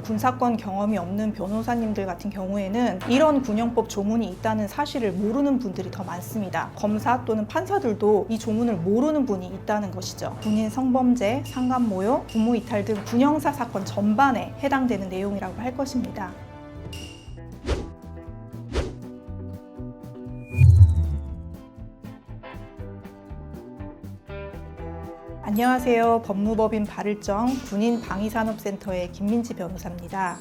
군사권 경험이 없는 변호사님들 같은 경우에는 이런 군형법 조문이 있다는 사실을 모르는 분들이 더 많습니다. 검사 또는 판사들도 이 조문을 모르는 분이 있다는 것이죠. 군인 성범죄, 상간모욕, 부모이탈 등 군형사 사건 전반에 해당되는 내용이라고 할 것입니다. 안녕하세요. 법무법인 발을정 군인방위산업센터의 김민지 변호사입니다.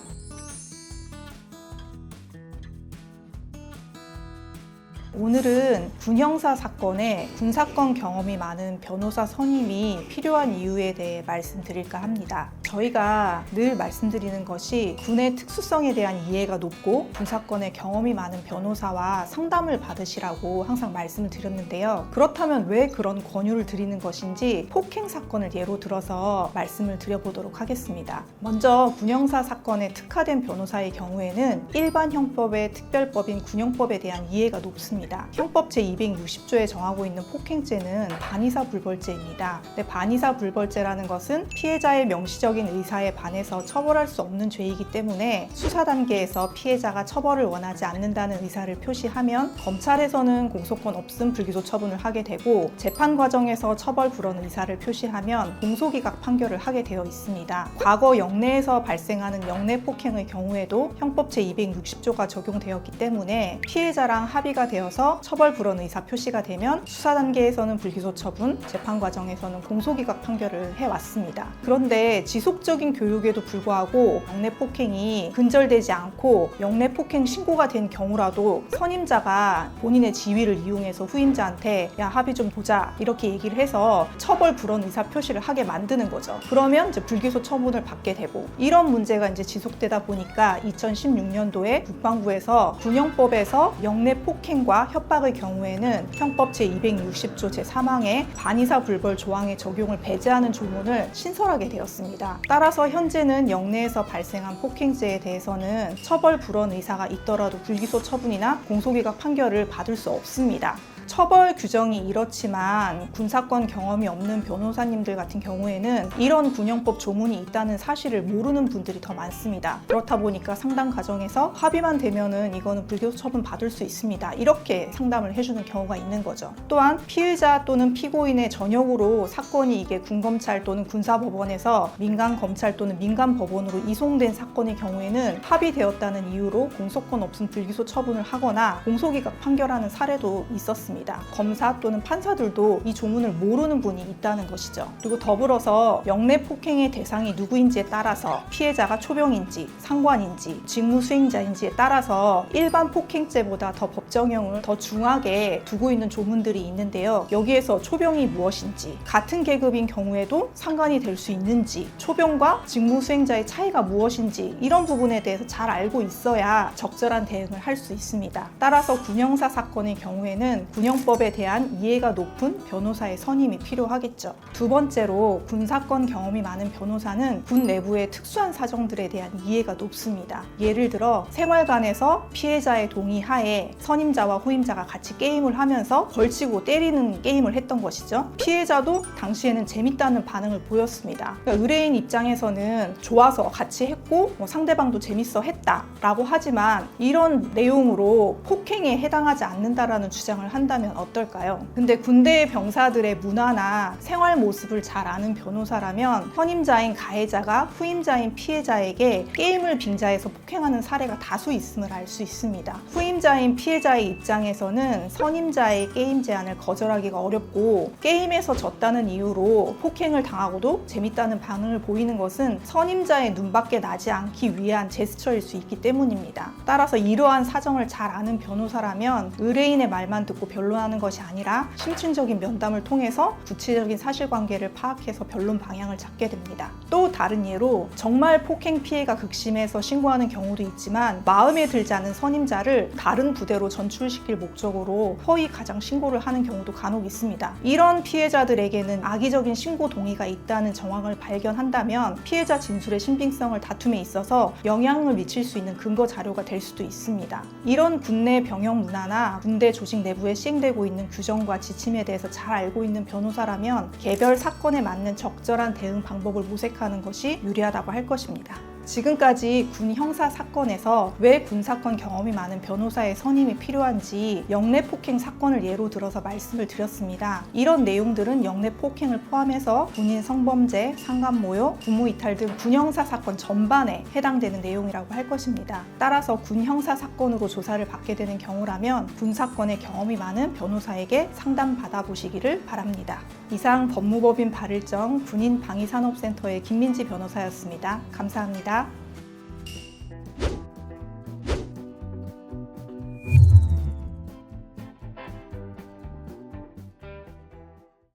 오늘은 군형사 사건에 군사권 경험이 많은 변호사 선임이 필요한 이유에 대해 말씀드릴까 합니다. 저희가 늘 말씀드리는 것이 군의 특수성에 대한 이해가 높고 군사권에 경험이 많은 변호사와 상담을 받으시라고 항상 말씀을 드렸는데요. 그렇다면 왜 그런 권유를 드리는 것인지 폭행 사건을 예로 들어서 말씀을 드려보도록 하겠습니다. 먼저 군형사 사건에 특화된 변호사의 경우에는 일반 형법의 특별법인 군형법에 대한 이해가 높습니다. 형법 제260조에 정하고 있는 폭행죄는 반의사 불벌죄입니다. 반의사 불벌죄라는 것은 피해자의 명시적인 의사에 반해서 처벌할 수 없는 죄이기 때문에 수사 단계에서 피해자가 처벌을 원하지 않는다는 의사를 표시하면 검찰에서는 공소권 없음 불기소 처분을 하게 되고 재판 과정에서 처벌 불원 의사를 표시하면 공소기각 판결을 하게 되어 있습니다. 과거 영내에서 발생하는 영내 폭행의 경우에도 형법 제260조가 적용되었기 때문에 피해자랑 합의가 되어서 처벌 불원 의사 표시가 되면 수사 단계에서는 불기소 처분, 재판 과정에서는 공소기각 판결을 해왔습니다. 그런데 지속적인 교육에도 불구하고 영내 폭행이 근절되지 않고 영내 폭행 신고가 된 경우라도 선임자가 본인의 지위를 이용해서 후임자한테 야 합의 좀 보자 이렇게 얘기를 해서 처벌 불원 의사 표시를 하게 만드는 거죠. 그러면 이제 불기소 처분을 받게 되고 이런 문제가 이제 지속되다 보니까 2016년도에 국방부에서 군형법에서 영내 폭행과 협박의 경우에는 형법 제260조 제3항의 반의사 불벌 조항의 적용을 배제하는 조문을 신설하게 되었습니다. 따라서 현재는 영내에서 발생한 폭행죄에 대해서는 처벌 불원 의사가 있더라도 불기소 처분이나 공소기각 판결을 받을 수 없습니다. 처벌 규정이 이렇지만 군사권 경험이 없는 변호사님들 같은 경우에는 이런 군형법 조문이 있다는 사실을 모르는 분들이 더 많습니다. 그렇다 보니까 상담 과정에서 합의만 되면은 이거는 불기소 처분 받을 수 있습니다. 이렇게 상담을 해주는 경우가 있는 거죠. 또한 피의자 또는 피고인의 전역으로 사건이 이게 군검찰 또는 군사법원에서 민간검찰 또는 민간법원으로 이송된 사건의 경우에는 합의되었다는 이유로 공소권 없음 불기소 처분을 하거나 공소기각 판결하는 사례도 있었습니다. 검사 또는 판사들도 이 조문을 모르는 분이 있다는 것이죠. 그리고 더불어서 영내 폭행의 대상이 누구인지에 따라서 피해자가 초병인지 상관인지 직무수행자인지에 따라서 일반 폭행죄보다 더 법정형을 더 중하게 두고 있는 조문들이 있는데요. 여기에서 초병이 무엇인지, 같은 계급인 경우에도 상관이 될 수 있는지, 초병과 직무수행자의 차이가 무엇인지 이런 부분에 대해서 잘 알고 있어야 적절한 대응을 할 수 있습니다. 따라서 군형사 사건의 경우에는 군형법에 대한 이해가 높은 변호사의 선임이 필요하겠죠. 두 번째로 군사권 경험이 많은 변호사는 군 내부의 특수한 사정들에 대한 이해가 높습니다. 예를 들어 생활관에서 피해자의 동의 하에 선임자와 후임자가 같이 게임을 하면서 걸치고 때리는 게임을 했던 것이죠. 피해자도 당시에는 재밌다는 반응을 보였습니다. 그러니까 의뢰인 입장에서는 좋아서 같이 했고 상대방도 재밌어 했다라고 하지만 이런 내용으로 폭행에 해당하지 않는다라는 주장을 한다면 어떨까요? 근데 군대 병사들의 문화나 생활 모습을 잘 아는 변호사라면 선임자인 가해자가 후임자인 피해자에게 게임을 빙자해서 폭행하는 사례가 다수 있음을 알 수 있습니다. 후임자인 피해자의 입장에서는 선임자의 게임 제안을 거절하기가 어렵고 게임에서 졌다는 이유로 폭행을 당하고도 재밌다는 반응을 보이는 것은 선임자의 눈밖에 나지 않기 위한 제스처일 수 있기 때문입니다. 따라서 이러한 사정을 잘 아는 변호사라면 의뢰인의 말만 듣고 변론하는 것이 아니라 심층적인 면담을 통해서 구체적인 사실관계를 파악해서 변론 방향을 잡게 됩니다. 또 다른 예로 정말 폭행 피해가 극심해서 신고하는 경우도 있지만 마음에 들지 않은 선임자를 다른 부대로 전출시킬 목적으로 허위 가장 신고를 하는 경우도 간혹 있습니다. 이런 피해자들에게는 악의적인 신고 동의가 있다는 정황을 발견한다면 피해자 진술의 신빙성을 다툼에 있어서 영향을 미칠 수 있는 근거 자료가 될 수도 있습니다. 이런 군내 병영 문화나 군대 조직 내부에 시행되고 있는 규정과 지침에 대해서 잘 알고 있는 변호사라면 개별 사건에 맞는 적절한 대응 방법을 모색하는 것이 유리하다고 할 것입니다. 지금까지 군 형사 사건에서 왜 군사건 경험이 많은 변호사의 선임이 필요한지 영내 폭행 사건을 예로 들어서 말씀을 드렸습니다. 이런 내용들은 영내 폭행을 포함해서 군인 성범죄, 상간모욕, 부모이탈 등 군형사 사건 전반에 해당되는 내용이라고 할 것입니다. 따라서 군 형사 사건으로 조사를 받게 되는 경우라면 군사건의 경험이 많은 변호사에게 상담 받아보시기를 바랍니다. 이상 법무법인 발일정 군인방위산업센터의 김민지 변호사였습니다. 감사합니다.